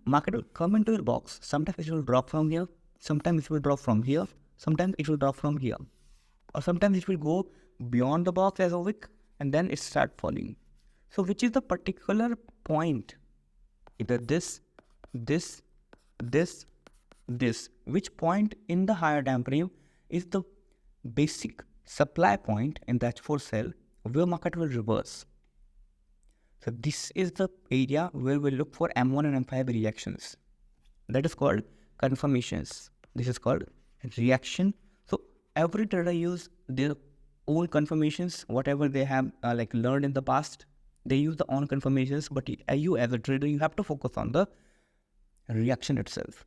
market will come into your box. Sometimes it will drop from here, sometimes it will drop from here, sometimes it will drop from here, or sometimes it will go beyond the box as a wick and then it start falling. So which is the particular point? Either this, which point in the higher time frame is the basic supply point in the H4 cell where market will reverse. So this is the area where we look for M1 and M5 reactions. That is called confirmations. This is called reaction. So every trader use their own confirmations, whatever they have learned in the past. They use the own confirmations, but you as a trader, you have to focus on the reaction itself.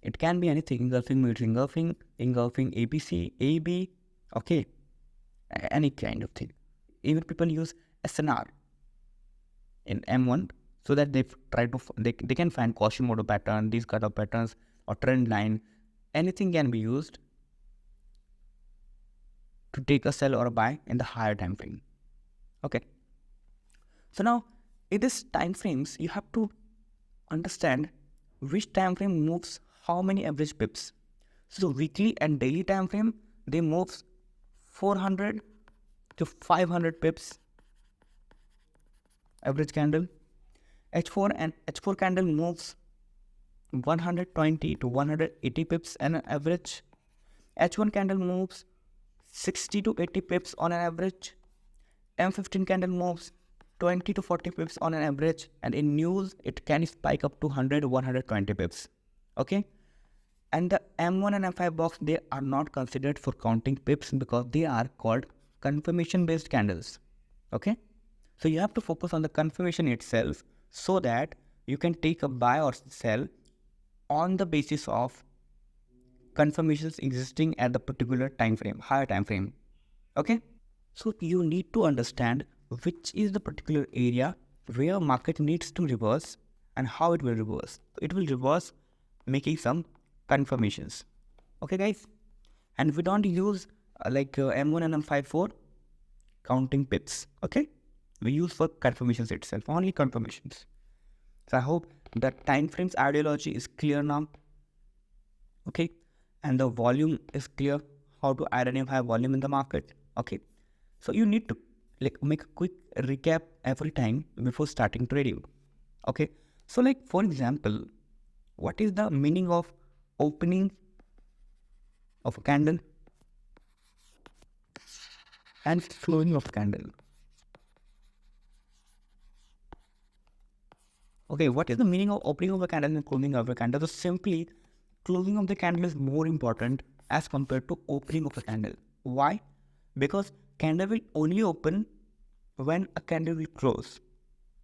It can be anything: engulfing, engulfing, ABC, AB, okay, any kind of thing. Even people use SNR in M1 so that they try to they can find Quasimodo pattern, these kind of patterns, or trend line. Anything can be used to take a sell or a buy in the higher time frame. Okay. So now in this time frames, you have to understand which time frame moves how many average pips. So the weekly and daily time frame, they moves 400 to 500 pips average candle. H4 candle moves 120 to 180 pips on an average. H1 candle moves 60 to 80 pips on an average. M15 candle moves 20 to 40 pips on an average, and in news it can spike up to 100 120 pips. Okay, and the M1 and M5 box, they are not considered for counting pips because they are called confirmation based candles. Okay, so you have to focus on the confirmation itself so that you can take a buy or sell on the basis of confirmations existing at the particular time frame, higher time frame. Okay, so you need to understand which is the particular area where market needs to reverse and how it will reverse. It will reverse making some confirmations. Okay guys, and we don't use M1 and M5 for counting pips. Okay, we use for confirmations itself, only confirmations. So I hope the time frames ideology is clear now. Okay, and the volume is clear, how to identify volume in the market. Okay, so you need to make a quick recap every time before starting trading. Okay, so for example, what is the meaning of opening of a candle and closing of candle? Okay, what is the meaning of opening of a candle and closing of a candle? So simply, closing of the candle is more important as compared to opening of a candle. Why? Because candle will only open when a candle will close.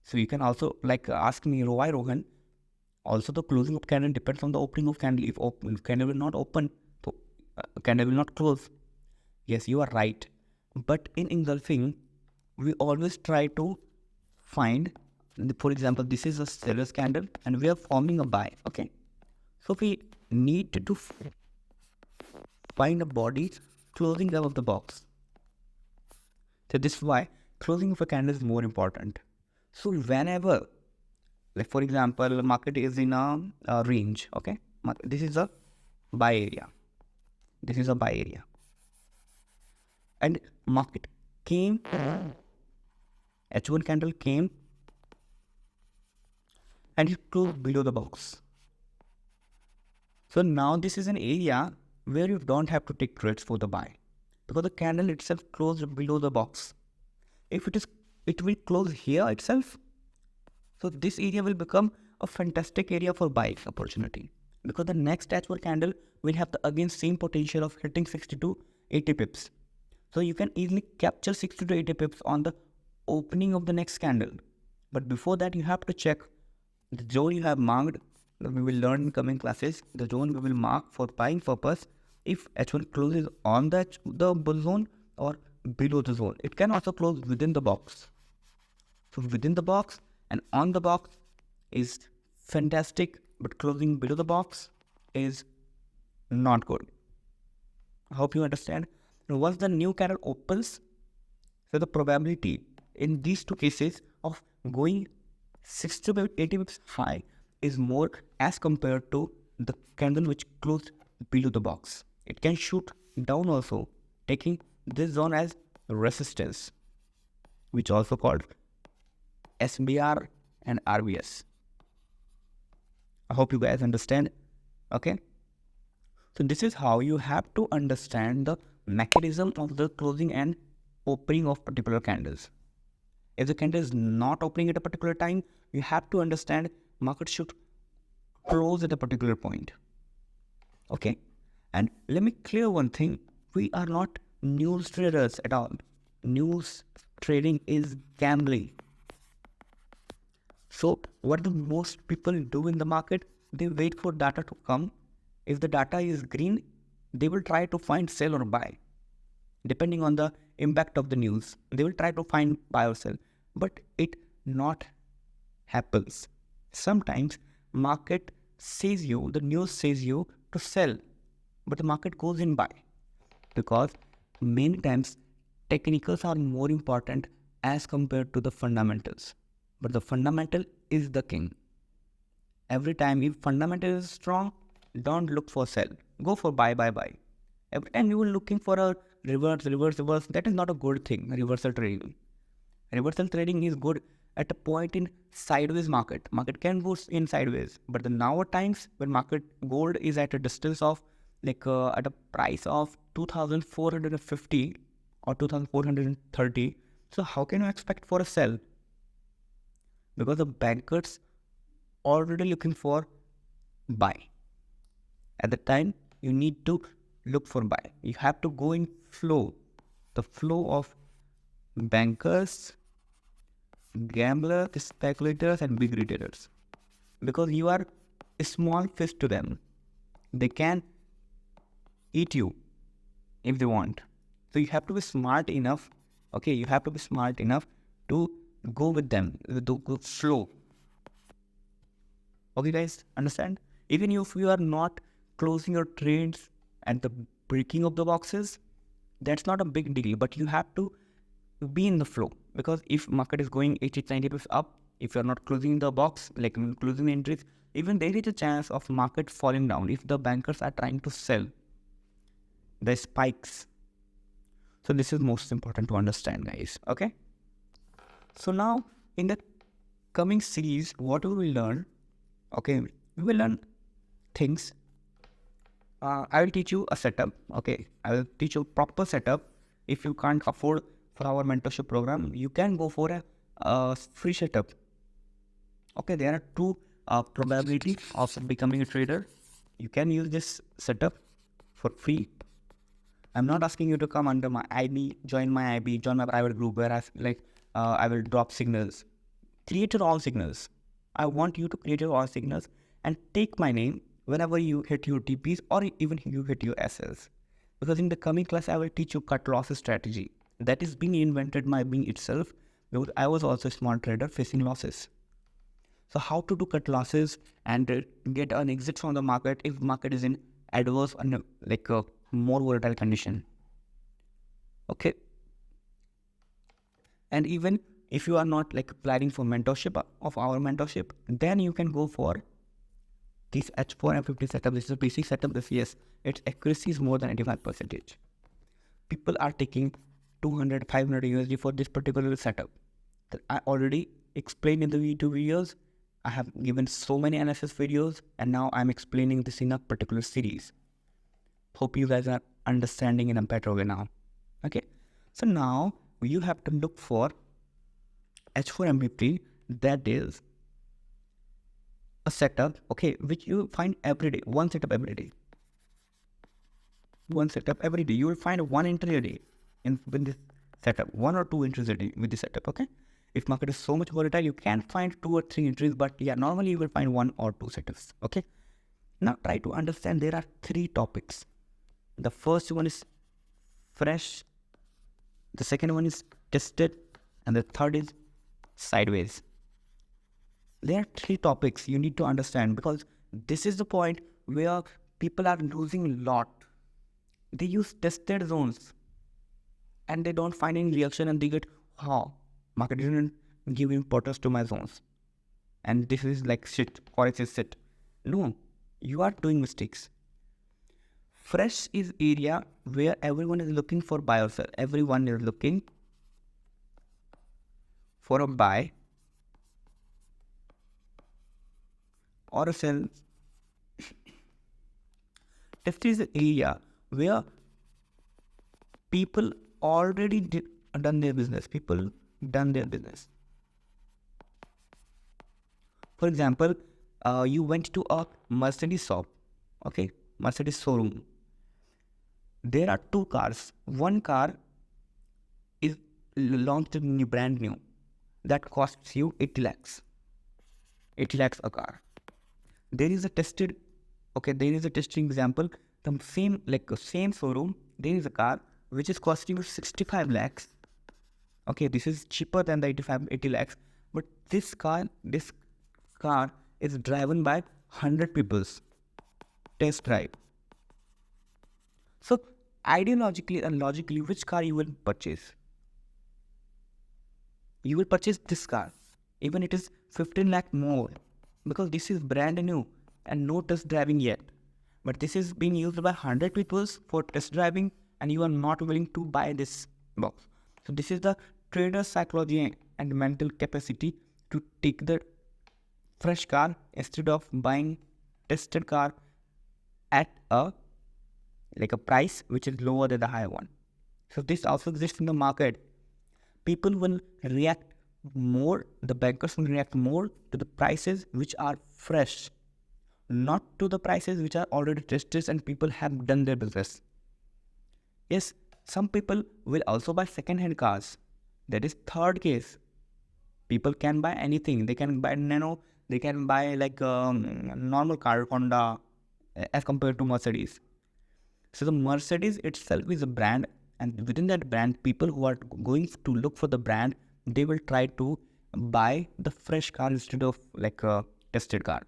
So you can also ask me, why Rohan? Also the closing of candle depends on the opening of candle. If candle will not open, so candle will not close. Yes, you are right. But in engulfing, we always try to find For example, this is a seller's candle and we are forming a buy. Okay, so we need to find a body closing out of the box. So this is why closing of a candle is more important. So whenever, like for example, market is in a range. Okay, this is a buy area. This is a buy area, and market came. H1 candle came and it closed below the box. So now this is an area where you don't have to take trades for the buy because the candle itself closed below the box. If it will close here itself. So this area will become a fantastic area for buying opportunity because the next H1 candle will have the again same potential of hitting 60 to 80 pips. So you can easily capture 60 to 80 pips on the opening of the next candle. But before that, you have to check the zone you have marked. We will learn in coming classes. The zone we will mark for buying purpose. If H1 closes on the bull zone or below the zone, it can also close within the box. So within the box and on the box is fantastic, but closing below the box is not good. I hope you understand. Now, once the new candle opens, so the probability in these two cases of going 60 to 80 pips high is more as compared to the candle which closed below the box. It can shoot down also, taking this zone as resistance, which also called SBR and RBS. I hope you guys understand. Okay. So this is how you have to understand the mechanism of the closing and opening of particular candles. If the candle is not opening at a particular time, you have to understand market should close at a particular point. Okay. And let me clear one thing. We are not news traders at all. News trading is gambling. So what do most people do in the market? They wait for data to come. If the data is green, they will try to find sell or buy. Depending on the impact of the news, they will try to find buy or sell. But it not happens. Sometimes market says you, the news says you to sell, but the market goes in buy. Because many times technicals are more important as compared to the fundamentals. But the fundamental is the king. Every time if fundamental is strong, don't look for sell. Go for buy. Every time you are looking for a reverse, that is not a good thing. Reversal trading. Reversal trading is good at a point in sideways market. Market can go in sideways. But the now times when market gold is at a distance of at a price of 2,450 or 2,430. So how can you expect for a sell? Because the bankers already looking for buy. At the time, you need to look for buy. You have to go in flow. The flow of bankers, gamblers, speculators and big retailers. Because you are a small fish to them. They can eat you if they want. So you have to be smart enough. Okay, you have to be smart enough to go with them, to go slow. Okay guys, understand? Even if you are not closing your trades at the breaking of the boxes, that's not a big deal, but you have to be in the flow. Because if market is going 80-90 pips up, if you are not closing the box, like closing the entries, even there is a chance of market falling down if the bankers are trying to sell the spikes. So this is most important to understand, guys. Okay. So now in the coming series, what we will learn? Okay, we will learn things. I will teach you a setup. Okay, I will teach you proper setup. If you can't afford for our mentorship program, you can go for a free setup. Okay, there are two probabilities of becoming a trader. You can use this setup for free. I'm not asking you to come under my IB, join my IB, join my private group where I will drop signals. Create your own signals. I want you to create your own signals and take my name whenever you hit your TPs or even you hit your SLs. Because in the coming class, I will teach you cut loss strategy. That is being invented by me itself because I was also a small trader facing losses. So how to do cut losses and get an exit from the market if market is in adverse and like a more volatile condition. Okay. And even if you are not like planning for mentorship of our mentorship, then you can go for this H4M50 setup. This is a basic setup. This, yes, its accuracy is more than 85%. People are taking 200, 500 USD for this particular setup that I already explained in the YouTube videos. I have given so many analysis videos, and now I'm explaining this in a particular series. Hope you guys are understanding in a better way now. Okay, so now you have to look for H4M50, that is a setup, okay, which you find every day, one setup every day. One setup every day. You will find one entry a day with this setup, 1 or 2 entries a day with this setup, okay? If market is so much volatile, you can find 2 or 3 entries, but yeah, normally you will find 1 or 2 setups, okay? Now try to understand there are 3 topics. The first one is fresh, the second one is tested, and the third is sideways. There are 3 topics you need to understand, because this is the point where people are losing a lot. They use tested zones and they don't find any reaction, and they get, market didn't give importance to my zones, and this is like shit, Forex is shit. No, you are doing mistakes. Fresh is area where everyone is looking for buy or sell. Everyone is looking for a buy or a sell. Test is the area where people already done their business. People done their business. For example, you went to a Mercedes shop, okay, Mercedes showroom. There are 2 cars. One car is launched brand new. That costs you 80 lakhs. 80 lakhs a car. There is a tested, okay, there is a testing example. The same showroom, there is a car which is costing you 65 lakhs. Okay, this is cheaper than the 80 lakhs. But this car is driven by 100 people's test drive. So ideologically and logically, which car you will purchase? You will purchase this car, even it is 15 lakh more, because this is brand new and no test driving yet. But this is being used by 100 people for test driving, and you are not willing to buy this box. So this is the trader psychology and mental capacity to take the fresh car instead of buying tested car at a price which is lower than the higher one. So this also exists in the market. People will react more, the bankers will react more to the prices which are fresh, not to the prices which are already tested and people have done their business. Yes, some people will also buy second-hand cars. That is third case. People can buy anything. They can buy Nano. They can buy normal car, Honda, as compared to Mercedes. So the Mercedes itself is a brand, and within that brand, people who are going to look for the brand, they will try to buy the fresh car instead of a tested car.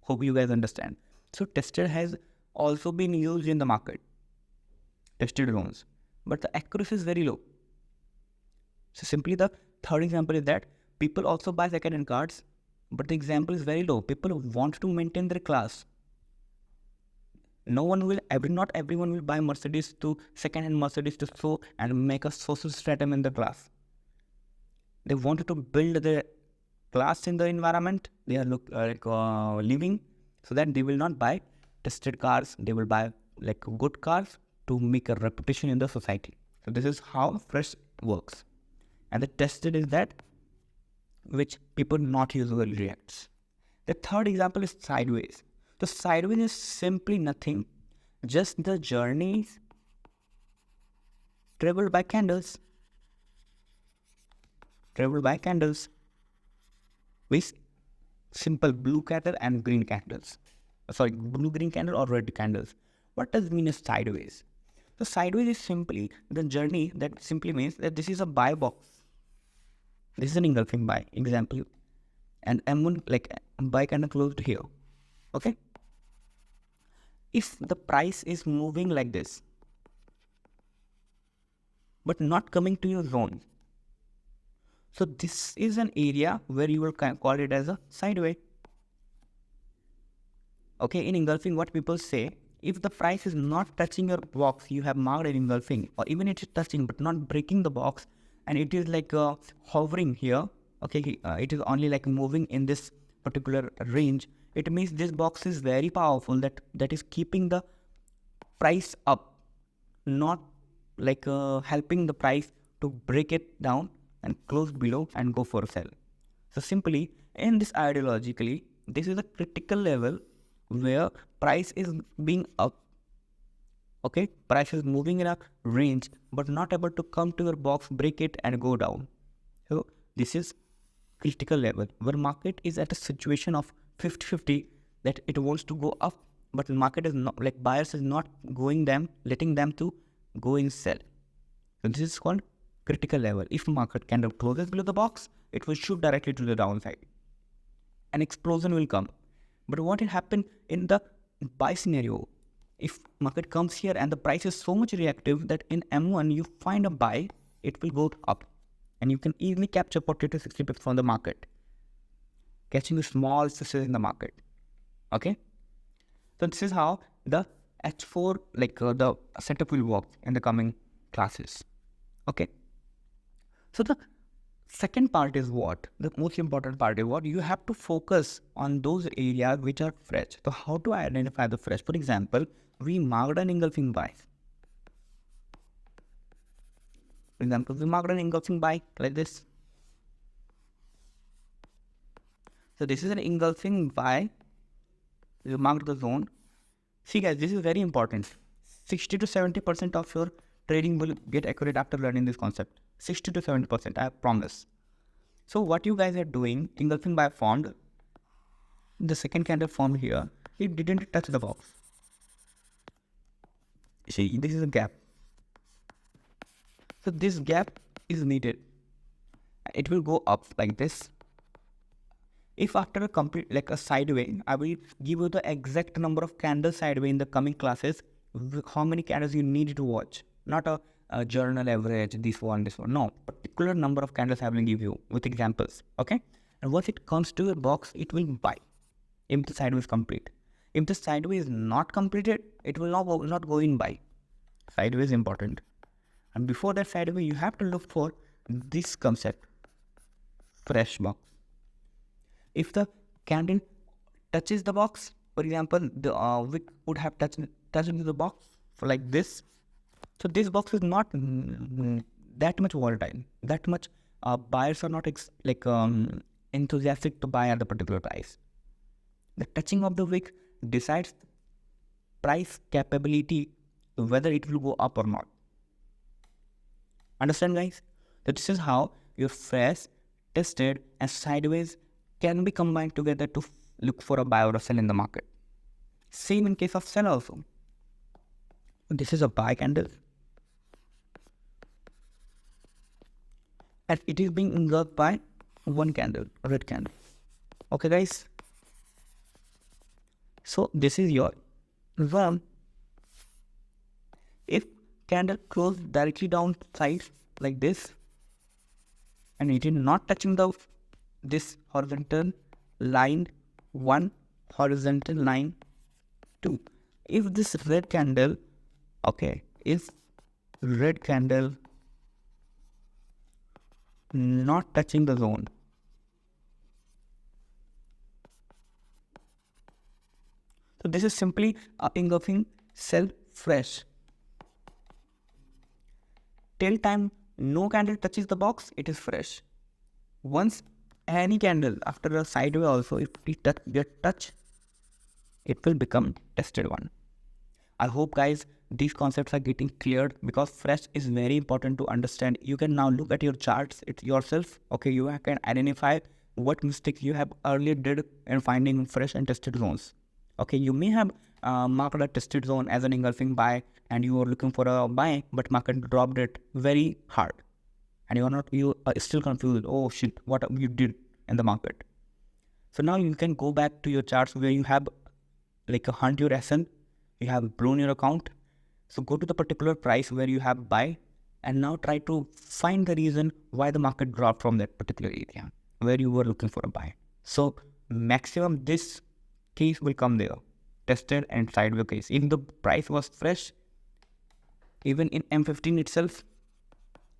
Hope you guys understand. So tested has also been used in the market. Tested loans, but the accuracy is very low. So simply the third example is that people also buy second-hand cars, but the example is very low. People want to maintain their class. Not everyone will buy Mercedes to second-hand Mercedes to show and make a social stratum in the class. They wanted to build their class in the environment they are living, so that they will not buy tested cars. They will buy good cars to make a reputation in the society. So this is how fresh works. And the tested is that which people not usually reacts. The third example is sideways. So sideways is simply nothing, just the journeys traveled by candles. With simple blue candle and green candles. Blue, green candle or red candles. What does it mean as sideways? So sideways is simply the journey that simply means that this is a buy box. This is an engulfing buy example. and M1 like buy candle closed here. Okay, if the price is moving like this but not coming to your zone, so this is an area where you will call it as a sideway. Okay, in engulfing, what people say, if the price is not touching your box you have marked in engulfing, or even it is touching but not breaking the box, and it is like hovering here, okay, it is only like moving in this particular range, it means this box is very powerful, that is keeping the price up, not like helping the price to break it down and close below and go for a sell. So simply, in this ideologically, this is a critical level where price is being up. Okay, price is moving in a range but not able to come to your box, break it and go down. So this is critical level where market is at a situation of 50-50, that it wants to go up, but the market is not, like buyers is not letting them to go in sell. So this is called critical level. If market candle closes below the box, it will shoot directly to the downside. An explosion will come. But what will happen in the buy scenario? If market comes here and the price is so much reactive that in M1 you find a buy, it will go up. And you can easily capture 40 to 60 pips from the market, catching a small success in the market. Okay? So this is how the H4, like the setup will work in the coming classes. Okay? So the second part is what? The most important part is what? You have to focus on those areas which are fresh. So how to identify the fresh? For example, we marked an engulfing buy. For example, we marked an engulfing buy like this. So this is an engulfing buy. You marked the zone. See guys, this is very important. 60 to 70% of your trading will get accurate after learning this concept. 60 to 70%, I promise. So what you guys are doing, engulfing buy formed, the second candle formed here, it didn't touch the box. See, this is a gap. So this gap is needed. It will go up like this. If after a complete, like a sideway, I will give you the exact number of candles sideway in the coming classes, how many candles you need to watch. Not a journal average, this one. No, particular number of candles I will give you with examples. Okay? And once it comes to your box, it will buy if the sideway is complete. If the sideway is not completed, it will not go in buy. Sideway is important. And before that sideway, you have to look for this concept, fresh box. If the candle touches the box, for example, the wick would have touched the box for like this. So this box is not that much volatile. That much buyers are not enthusiastic to buy at the particular price. The touching of the wick decides the price capability, whether it will go up or not. Understand, guys? That this is how your fresh, tested, and sideways can be combined together to look for a buy or a sell in the market. Same in case of sell also. This is a buy candle. And it is being engulfed by one candle, a red candle. Okay, guys? So this is your zone. If candle closed directly downside like this, and it is not touching this horizontal line 1, horizontal line 2. If this red candle, okay, is red candle not touching the zone, so this is simply engulfing sell fresh. Till time no candle touches the box, it is fresh. Once any candle after a sideway also, if it get touch, it will become tested one. I hope guys these concepts are getting cleared, because fresh is very important to understand. You can now look at your charts yourself. Okay, you can identify what mistakes you have earlier did in finding fresh and tested zones. Okay, you may have marked a tested zone as an engulfing buy and you are looking for a buy, but market dropped it very hard and you are still confused. Oh shit, what you did in the market? So now you can go back to your charts where you have like a hunt your SN, you have blown your account. So go to the particular price where you have buy and now try to find the reason why the market dropped from that particular area where you were looking for a buy. So maximum this case will come there, tested and sideways case. If the price was fresh, even in M15 itself,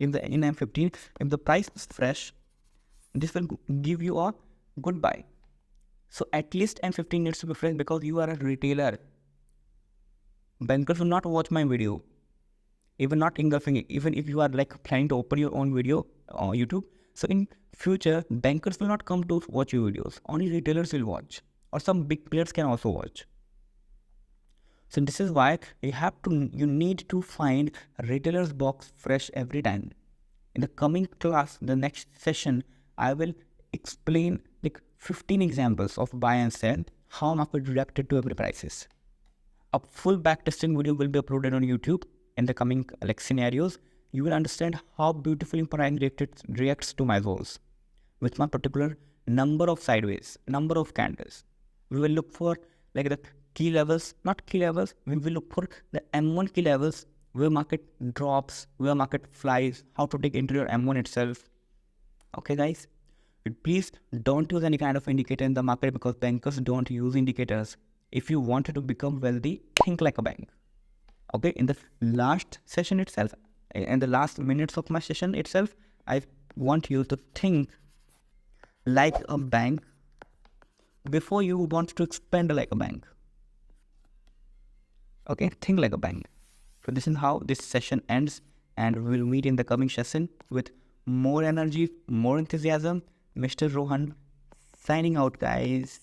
in M15, if the price is fresh, this will give you a good buy. So at least M15 needs to be fresh because you are a retailer. Bankers will not watch my video, even not engulfing it, even if you are like planning to open your own video on YouTube. So in future, bankers will not come to watch your videos. Only retailers will watch, or some big players can also watch. So this is why you need to find a retailer's box fresh every time. In the coming class, the next session, I will explain like 15 examples of buy and sell, how market reacted to every prices. A full backtesting video will be uploaded on YouTube in the coming like scenarios. You will understand how beautifully price reacts to my zones with my particular number of sideways, number of candles. We will look for like the key levels, not key levels. We will look for the M1 key levels where market drops, where market flies, how to take into your M1 itself. Okay, guys. Please don't use any kind of indicator in the market because bankers don't use indicators. If you wanted to become wealthy, think like a bank. Okay, in the last session itself, in the last minutes of my session itself, I want you to think like a bank before you want to expand like a bank. Okay, think like a bank. So this is how this session ends, and we will meet in the coming session with more energy, more enthusiasm. Mr. Rohan signing out, guys.